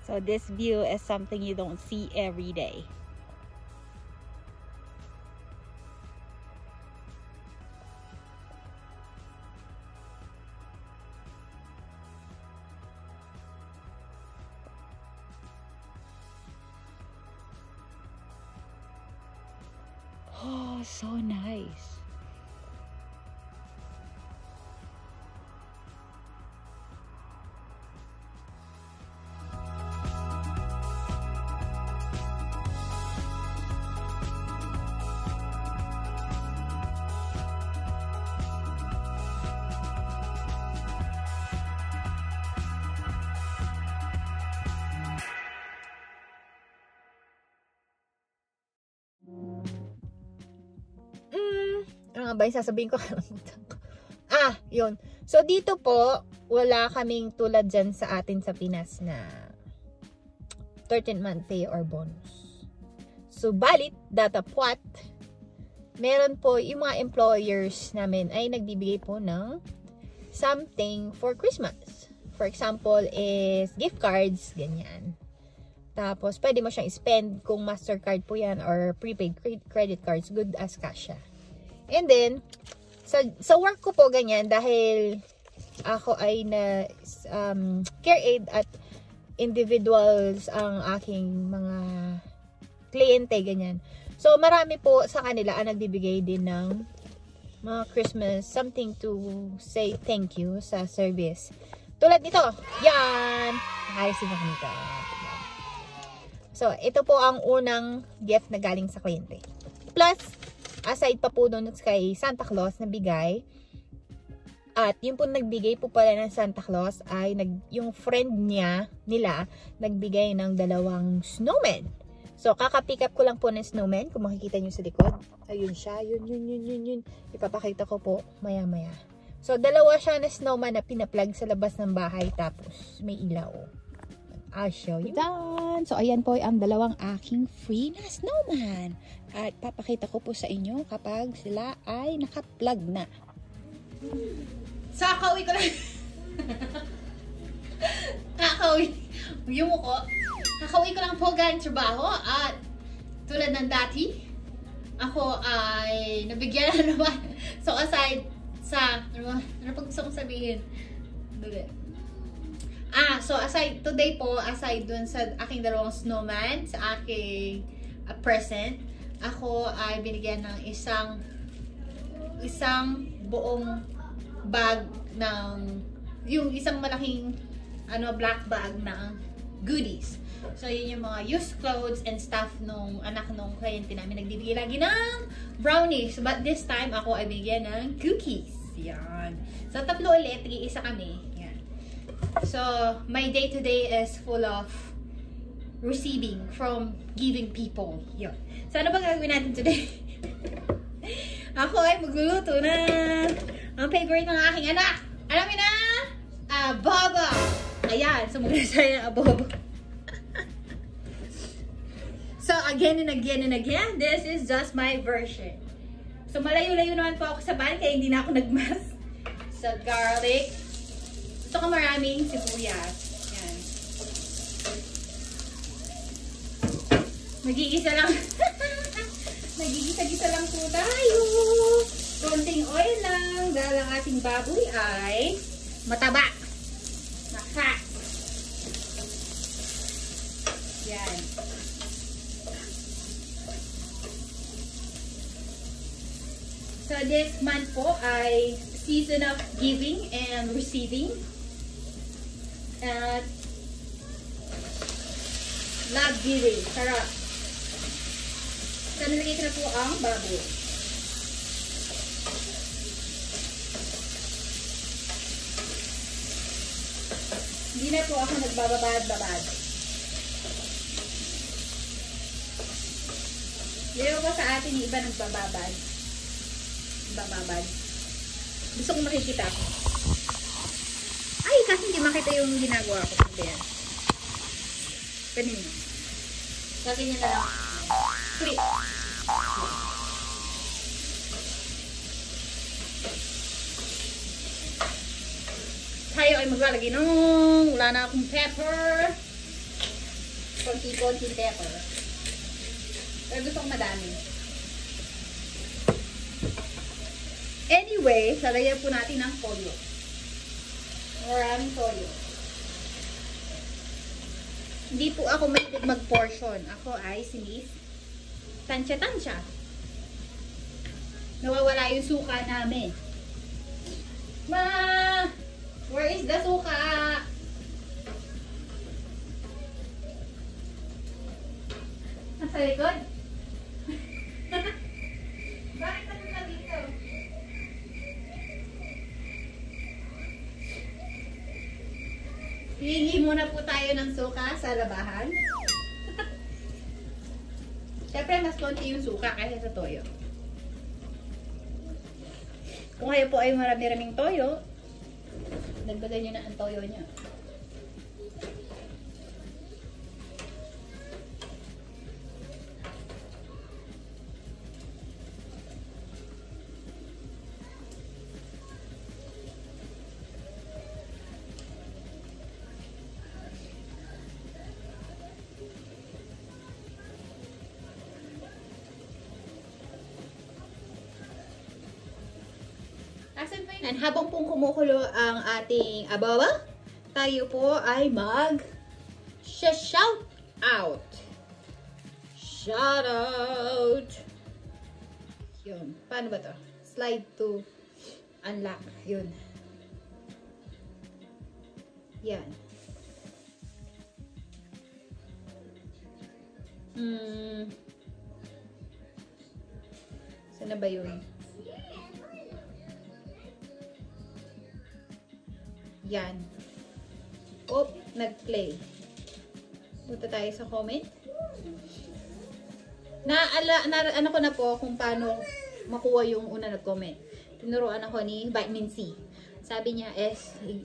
So this view is something you don't see every day. Oh, so nice. Ano nga ba yung sasabihin ko? Yun. So, dito po, wala kaming tulad dyan sa atin sa Pinas na 13th-month pay or bonus. So, balit, datapwat, meron po yung mga employers namin ay nagbibigay po ng something for Christmas. For example, is gift cards, ganyan. Tapos, pwede mo siyang spend kung MasterCard po yan or prepaid credit cards, good as cash siya. And then, sa work ko po ganyan, dahil ako ay na care aid at individuals ang aking mga kliyente, ganyan. So, marami po sa kanila ang nagbibigay din ng mga Christmas, something to say thank you sa service. Tulad nito, yan! Nakareceive ako nito. So, ito po ang unang gift na galing sa kliyente. Plus, aside pa po doon kay Santa Claus na bigay, at yung po nagbigay po pala ng Santa Claus ay yung friend nila nagbigay ng 2 snowmen. So, kaka-pick up ko lang po ng snowman. Kung makikita nyo sa likod, ayun siya, yun. Ipapakita ko po maya-maya. So, 2 siya na snowman na pinaplug sa labas ng bahay, tapos may ilaw. I'll show you. Done! So, ayan po ang 2 aking free na snowman. At papakita ko po sa inyo kapag sila ay naka-plug na. So, kakauwi ko lang. Kakauwi ko lang po galing trabaho. At tulad ng dati, ako ay nabigyan na naman. So, aside sa, ano pa gusto kong sabihin? So aside, today po, aside dun sa aking 2 snowman, sa aking present, ako ay binigyan ng isang buong bag ng, yung isang malaking, black bag ng goodies. So, yun yung mga used clothes and stuff nung anak nung kliyente namin. Nagbibigay lagi ng brownies. But this time, ako ay binigyan ng cookies. Yan. So, 3 ulit. Isa kami. So, my day today is full of receiving from giving people. Yun. So, ano ba gagawin natin today? Ako ay magluluto na ang favorite ng aking anak. Alam mo na? Adobo. Ayan. So, mag-asaya ng adobo. So, again and again and again, this is just my version. So, malayo-layo naman po ako sa bahay, kaya hindi na ako nagmas. So, garlic. Gusto ko maraming sibuyas. Yan. Magigisa lang. Magigisa-gisa lang po tayo. Konting oil lang. Dahil ang ating baboy ay mataba. Maka. Yan. So this month po ay season of giving and receiving. At love giving. Sarap. So, nalagay ko na po ang baboy. Hindi na po ako nagbababad-babad. Dito po sa atin yung iba nagbababad. Bababad. Gusto kong makikita ako. Ay, kasi hindi makita yung ginagawa ko. Ayan. Ganyan. Lagyan niya na lang. Clip. Tayo ay maglalagay ng wala na akong pepper. konti-konti pepper. Pero gusto kong madami. Anyway, lalagyan po natin ng toyo. Maraming toyo. Hindi po ako mahilig mag-portion. Ako ay si Miss tansya-tansya. Nawawala yung suka namin. Ma! Where is the suka? Nasa likod? Bakit napunta dito? Hihingi muna po tayo ng suka sa labahan. Siyempre, mas konti yung suka kaysa sa toyo. Kung kayo po ay marami-raming toyo, dagdagan nyo na ang toyo nyo. And habang pong kumukulo ang ating abawa, tayo po ay shout out. Shout out. Yun. Paano ba to? Slide to unlock. Yun. Yan. Saan na ba yun? Yan. Oop, nag-play. Punta tayo sa comment. Ano ko na po kung paano makuha yung una nag-comment. Tinuruan ako ni Vitamin C. Sabi niya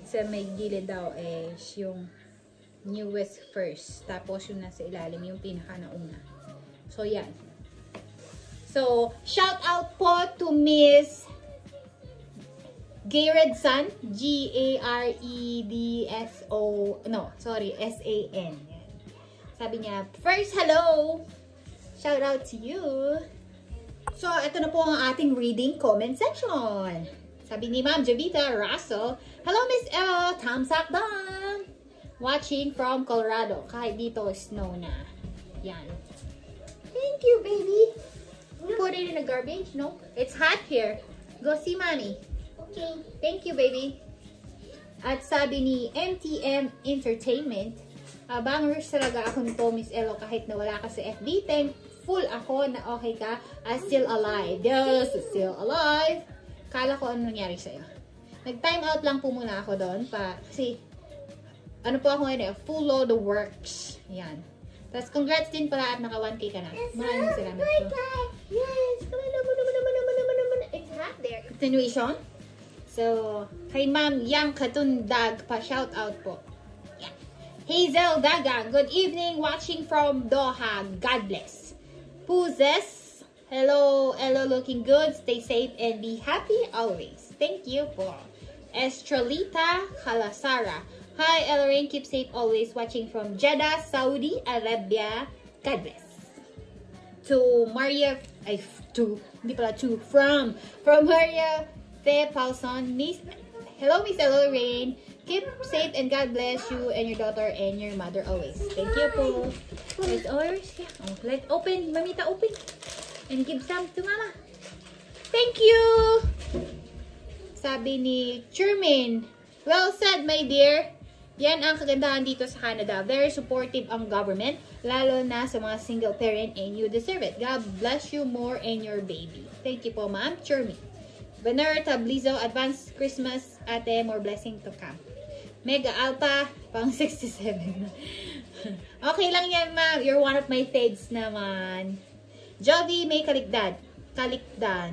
sa may gilid daw yung newest first. Tapos yung nasa ilalim yung pinaka na una. So, yan. So, shout out po to Miss Garedson, S-A-N. Sabi niya, first, hello! Shout out to you! So, ito na po ang ating reading comment section. Sabi ni Ma'am Javita Raso, hello Miss L, thumbs up down! Watching from Colorado. Kahit dito, snow na. Yan. Thank you, baby! Put it in the garbage? No? It's hot here. Go see mommy. Okay. Thank you, baby. At sabi ni MTM Entertainment, bangers talaga ako nito, Miss Elo, kahit nawala ka sa FB. Thankful ako na okay ka, still alive. Yes, still alive. Kala ko ano nangyari sa'yo. Nag-time out lang po muna ako doon kasi ano po ako ngayon, full load of works. Yan. Tapos congrats din pala at naka 1K ka na. Maraming salamat po. Yes! It's hot there. Continuation. So, kay Ma'am Yang Katundag, pa-shout out po. Yeah. Hazel Dagang, good evening, watching from Doha. God bless. Puzes, hello, looking good. Stay safe and be happy always. Thank you po. Estrelita Kalasara, hi, Lorraine, keep safe always. Watching from Jeddah, Saudi Arabia. God bless. To Maria, from Maria Paulson, hello Miss Lorraine, keep safe and God bless you and your daughter and your mother always. Thank you po. It's ours. Yeah. Oh, let's open, Mamita, open and give some to Mama. Thank you. Sabi ni Chermin, well said my dear. Yan ang kagandahan dito sa Canada. Very supportive ang government, lalo na sa mga single parent, and you deserve it. God bless you more and your baby. Thank you po, Ma'am Chermin. Vener Tablizo, advanced Christmas, ate, more blessing to come. Mega Alpha, pang 67 na. Okay lang yan, ma'am. You're one of my faves naman. Jovi, may kalikdan.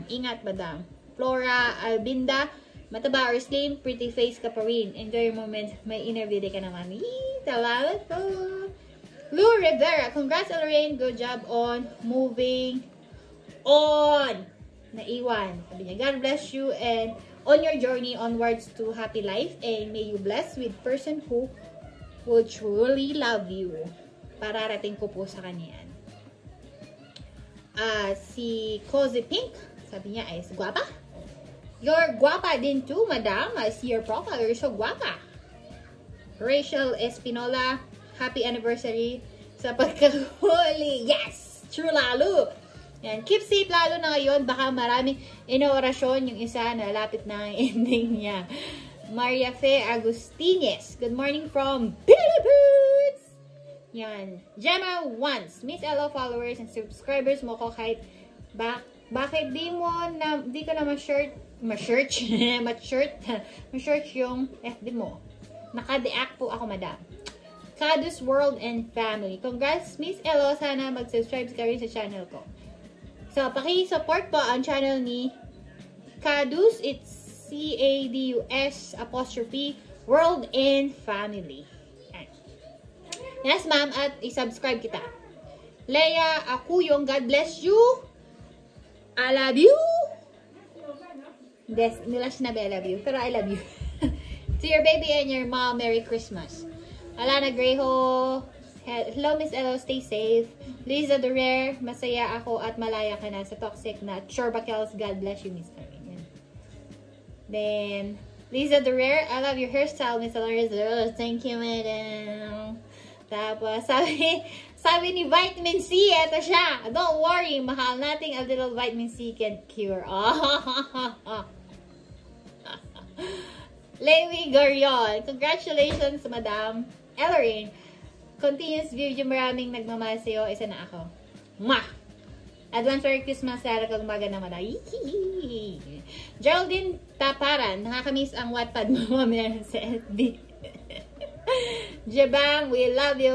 Ingat, madam. Flora Albinda, mataba or slim, pretty face ka pa rin. Enjoy your moment. May interview ka naman. Salamat po. Lou Rivera, congrats, Lorraine. Good job on moving on. Naiwan. Sabi niya, God bless you and on your journey onwards to happy life and may you bless with person who will truly love you. Pararating ko po sa kanya yan. Si Cozy Pink, sabi niya ay guwapa. You're guwapa din too, madam. I see your profile. You're so guwapa. Rachel Espinola, happy anniversary sa pagkahuli. Yes! True lalo. Yan. Keep safe lalo na ngayon. Baka maraming inoorasyon yung isa na lapit na ang ending niya. Maria Fe Agustines. Good morning from Philippines! Yan. Gemma Once. Miss Ella followers and subscribers mo ko kahit bakit di ko na ma-search yung FB mo. Naka-deact po ako, madam. Cadus World and Family. Congrats, Miss Ella. Sana mag-subscribe ka rin sa channel ko. So, paki-support po ang channel ni Cadus. It's C-A-D-U-S World and Family. Yan. Yes, ma'am. At i-subscribe kita. Leia Akuyong, God bless you. I love you. Des, nila sinabi I love you. Pero I love you. To your baby and your mom, Merry Christmas. Alana Grejo, hello Miss Elo, stay safe. Liza Durer, masaya ako at malaya ka na sa toxic na Chorbakels. God bless you, Miss Karen. Then, Liza Durer, I love your hairstyle, Miss Alores. Thank you, madam. Tapos, sabi ni Vitamin C, eto siya. Don't worry, mahal nating a little vitamin C can cure. Lewi Garion, congratulations, Madam Ellerin. Continuous video, maraming nagmamahal sa'yo. Isa na ako. Advance Merry Christmas, Sarah kang maga naman. Geraldine Taparan, nakakamiss ang Wattpad mo mamaya sa FB. Jebang, we love you.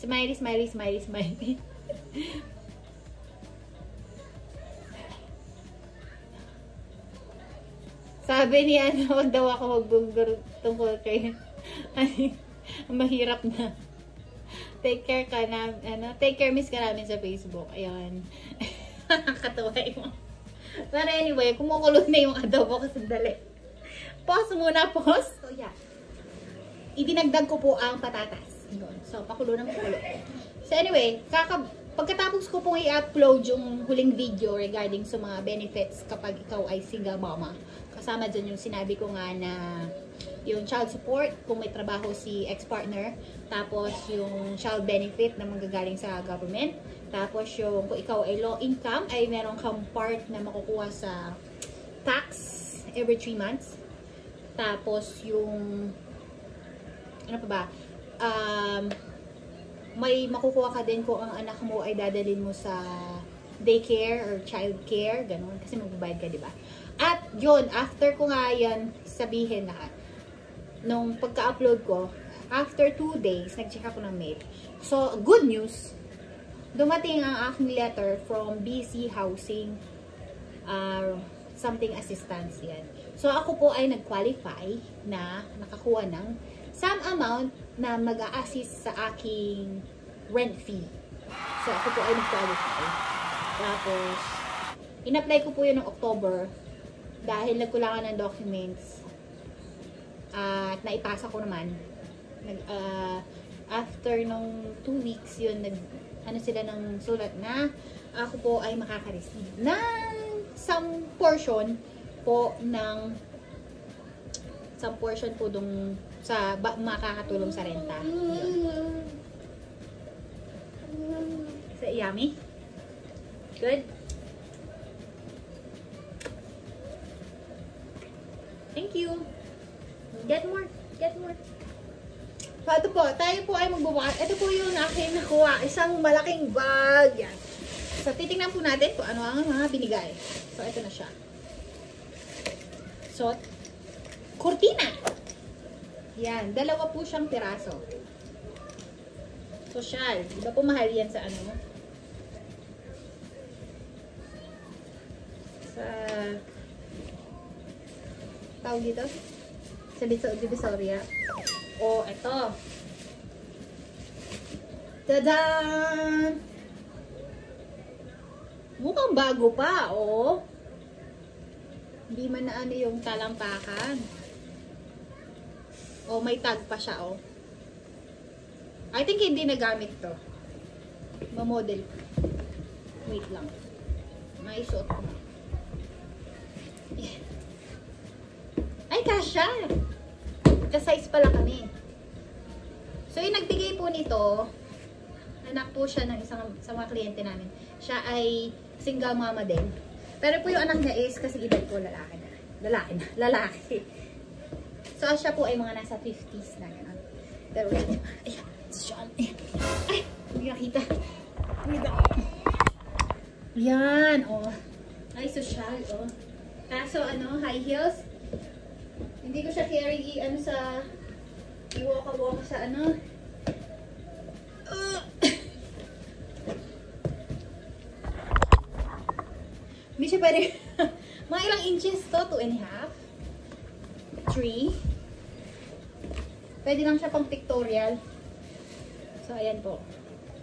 Smiley, smiley, smiley, smiley. Sabi niya, wag daw ako magbunggur tungkol kay mahirap na. Take care ka na, take care, miss ka namin sa Facebook. Ayan. Katawa yung. Pero anyway, kumukulo na yung adobo ko sandali. Pause muna, pause. So, yeah. Idinagdag ko po ang patatas. Yun. So, pakulo ng pakulo. So, anyway, pagkatapos ko pong i-upload yung huling video regarding sa mga benefits kapag ikaw ay single mama. Kasama dyan yung sinabi ko nga na yung child support kung may trabaho si ex-partner. Tapos yung child benefit na manggagaling sa government. Tapos yung kung ikaw ay low income ay meron kang part na makukuha sa tax every 3 months. Tapos yung ano pa ba? May makukuha ka din kung ang anak mo ay dadalhin mo sa daycare or child care, ganun. Kasi magbabayad ka, di ba? At yun, after ko nga yan sabihin na, nung pagka-upload ko, after 2 days, nag-check ako ng mail. So, good news, dumating ang aking letter from BC Housing, something assistance yan. So, ako po ay nag-qualify na nakakuha ng some amount na mag-a-assist sa aking rent fee. So, ako po ay nag-qualify. Tapos, in-apply ko po yun ng October dahil nagkulangan ng documents at naipasa ko naman. After nung 2 weeks yun, ano sila ng sulat na ako po ay makaka-receive ng some portion po dong sa makakatulong sa renta. Yun. So, yummy. Good. Thank you. Get more. Get more. So, ito po. Tayo po ay magbubukas. Ito po yung akin nakuha. Isang malaking bag. Yan. So, titingnan po natin kung ano ang mga binigay. So, ito na siya. So, kurtina. Yan. 2 po siyang piraso. Social. Diba po mahal yan sa ano? Sa tawag dito? Sa Divisoria. O, ito. Tadaan! Mukhang bago pa, oh. Hindi man na ano yung talampakan. O, may tag pa siya, oh. I think hindi nagamit to. Ma-model ko. Wait lang. May suot ko. Yeah. Ay, kasha! Ka-size pala kami. So, yung nagbigay po nito, anak po siya ng isang sa mga kliyente namin. Siya ay single mama din. Pero po yung anak niya is kasi edad po lalaki na. Lalaki. So, siya po ay mga nasa 50s na gano'n. Pero, ayan, Sean. Ay, hindi nakita. Yan, oh. Ay, social, oh. Kaso, ano, high heels. Hindi ko siya carry, ano, sa i-walk-a-walk sa, ano. Hindi siya pwede. Mga ilang inches to, 2.5. 3. Pwede lang siya pang pictorial. So, ayan po.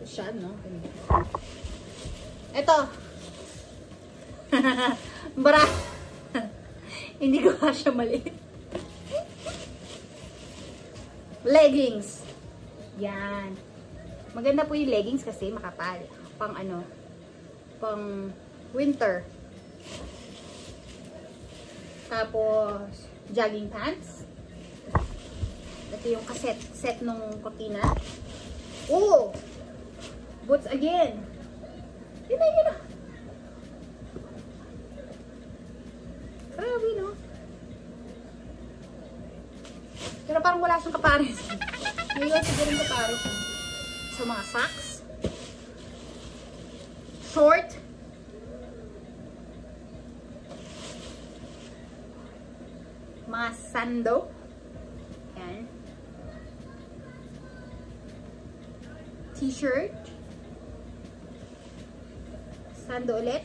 Social, no? Ito. Bra. Hindi ko siya mali. Leggings. Yan. Maganda po yung leggings kasi makapal. Pang ano, pang winter. Tapos, jogging pants. Ito yung set nung kortina. Oh! Boots again. Yun na. Grabe, no? Pero parang wala siyang kapares. Ngayon, siguro yung kapares. So, mga socks. Short. Mga sando. Yan. T-shirt. Sando ulit.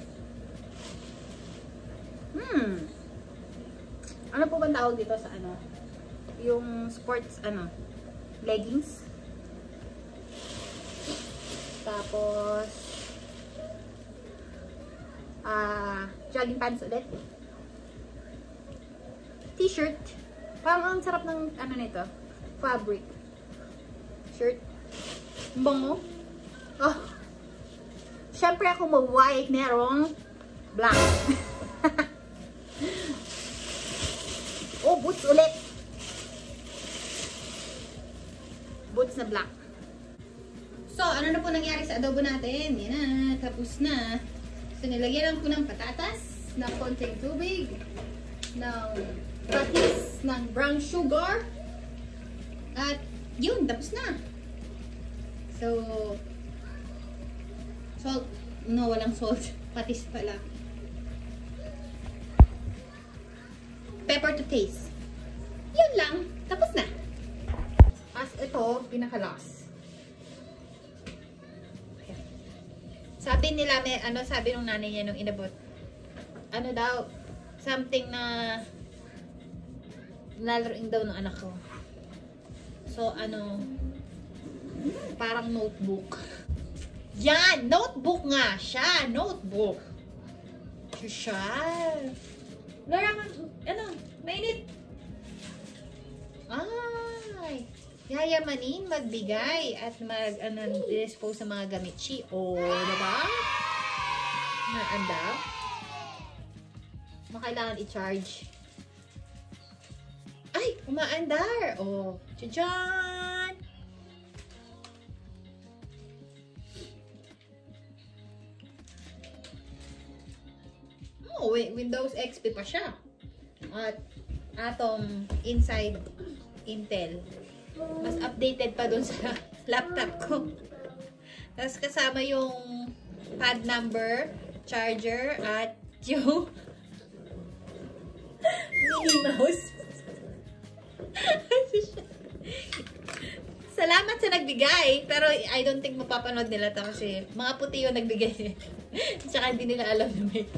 Ano po bang tawag dito sa ano? Yung sports, ano? Leggings. Tapos, jogging pants ulit. T-shirt. Parang ang sarap ng, ano nito, fabric. Shirt. Bango. Oh. Siyempre ako mag-white, merong black. Oh, boots ulit. Boots na black. So, ano na po nangyari sa adobo natin? Yan na, tapos na. So, nilagyan lang po ng patatas, ng konting tubig, ng patis, ng brown sugar, at yun, tapos na. So, salt. No, walang salt. Patis pala. Pepper to taste. Yun lang. Tapos na. As ito, pinaka-last. Sabi nila, may, ano, sabi nung nanay niya nung inabot, ano daw, something na lalaroin daw ng anak ko. So, ano, parang notebook. Yan! Notebook nga siya! Notebook! Siya! Laura, ano, mainit! Ay! Yayamanin, magbigay, at dispose sa mga gamichi. O, diba? Naanda. Makailangan i-charge. Ay! Umaandar! O, tadyan! Oh, Windows XP pa siya. At Atom inside Intel. Mas updated pa dun sa laptop ko. Tapos kasama yung pad number, charger, at yung Minnie Mouse. Salamat sa nagbigay. Pero I don't think mapapanood nila to kasi mga puti yung nagbigay. Tsaka hindi nila alam na may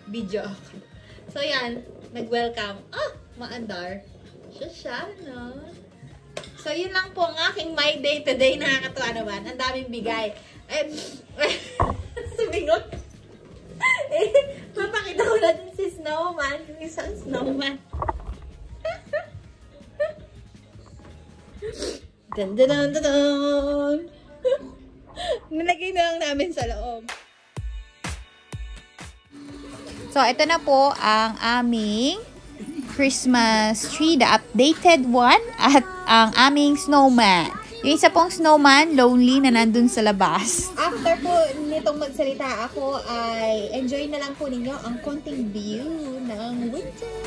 video. So yan, nag-welcome. Ah, maandar. Siya, no? So, yun lang po ang aking My Day today. Nakakatuwa naman. Ang daming bigay. Sumingot. Papakita ko natin si Snowman. Yung isang snowman. Dun, dun, dun, dun, dun. Nalagay na lang namin sa loob. So, ito na po ang aming Christmas tree, the updated one, at ang aming snowman. Yung isa pong snowman, lonely na nandun sa labas. After po nitong magsalita ako, ay enjoy na lang po ninyo ang konting view ng winter.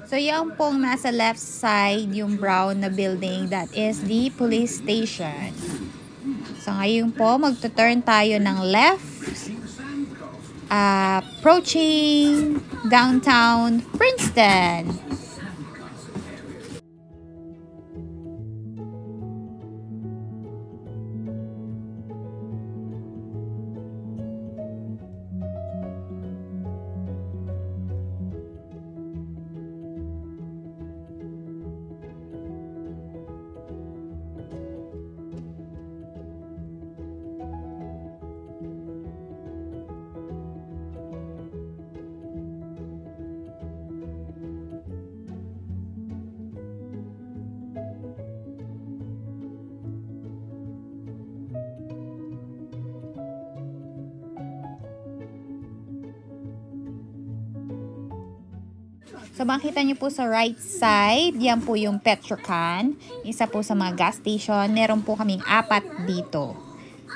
So, yung pong nasa left side, yung brown na building, that is the police station. So, ngayon po, magto-turn tayo ng left, approaching downtown Princeton. So, makita nyo po sa right side, yan po yung Petrocan. Isa po sa mga gas station. Meron po kaming 4 dito.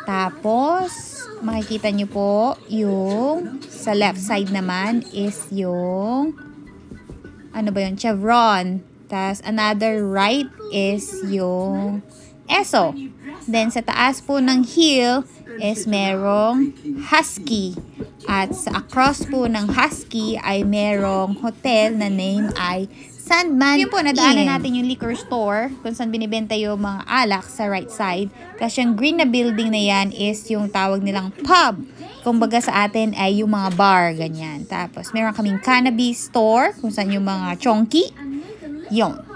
Tapos, makikita nyo po yung sa left side naman is yung ano ba yun? Chevron. Tapos, another right is yung Esso. Then, sa taas po ng hill is merong Husky. At sa across po ng Husky ay merong hotel na name ay Sandman Inn. Yun po, nadaanan natin yung liquor store kung saan binibenta yung mga alak sa right side. Tapos yung green na building na yan is yung tawag nilang pub. Kumbaga sa atin ay yung mga bar, ganyan. Tapos meron kaming cannabis store kung saan yung mga chonky. Yun.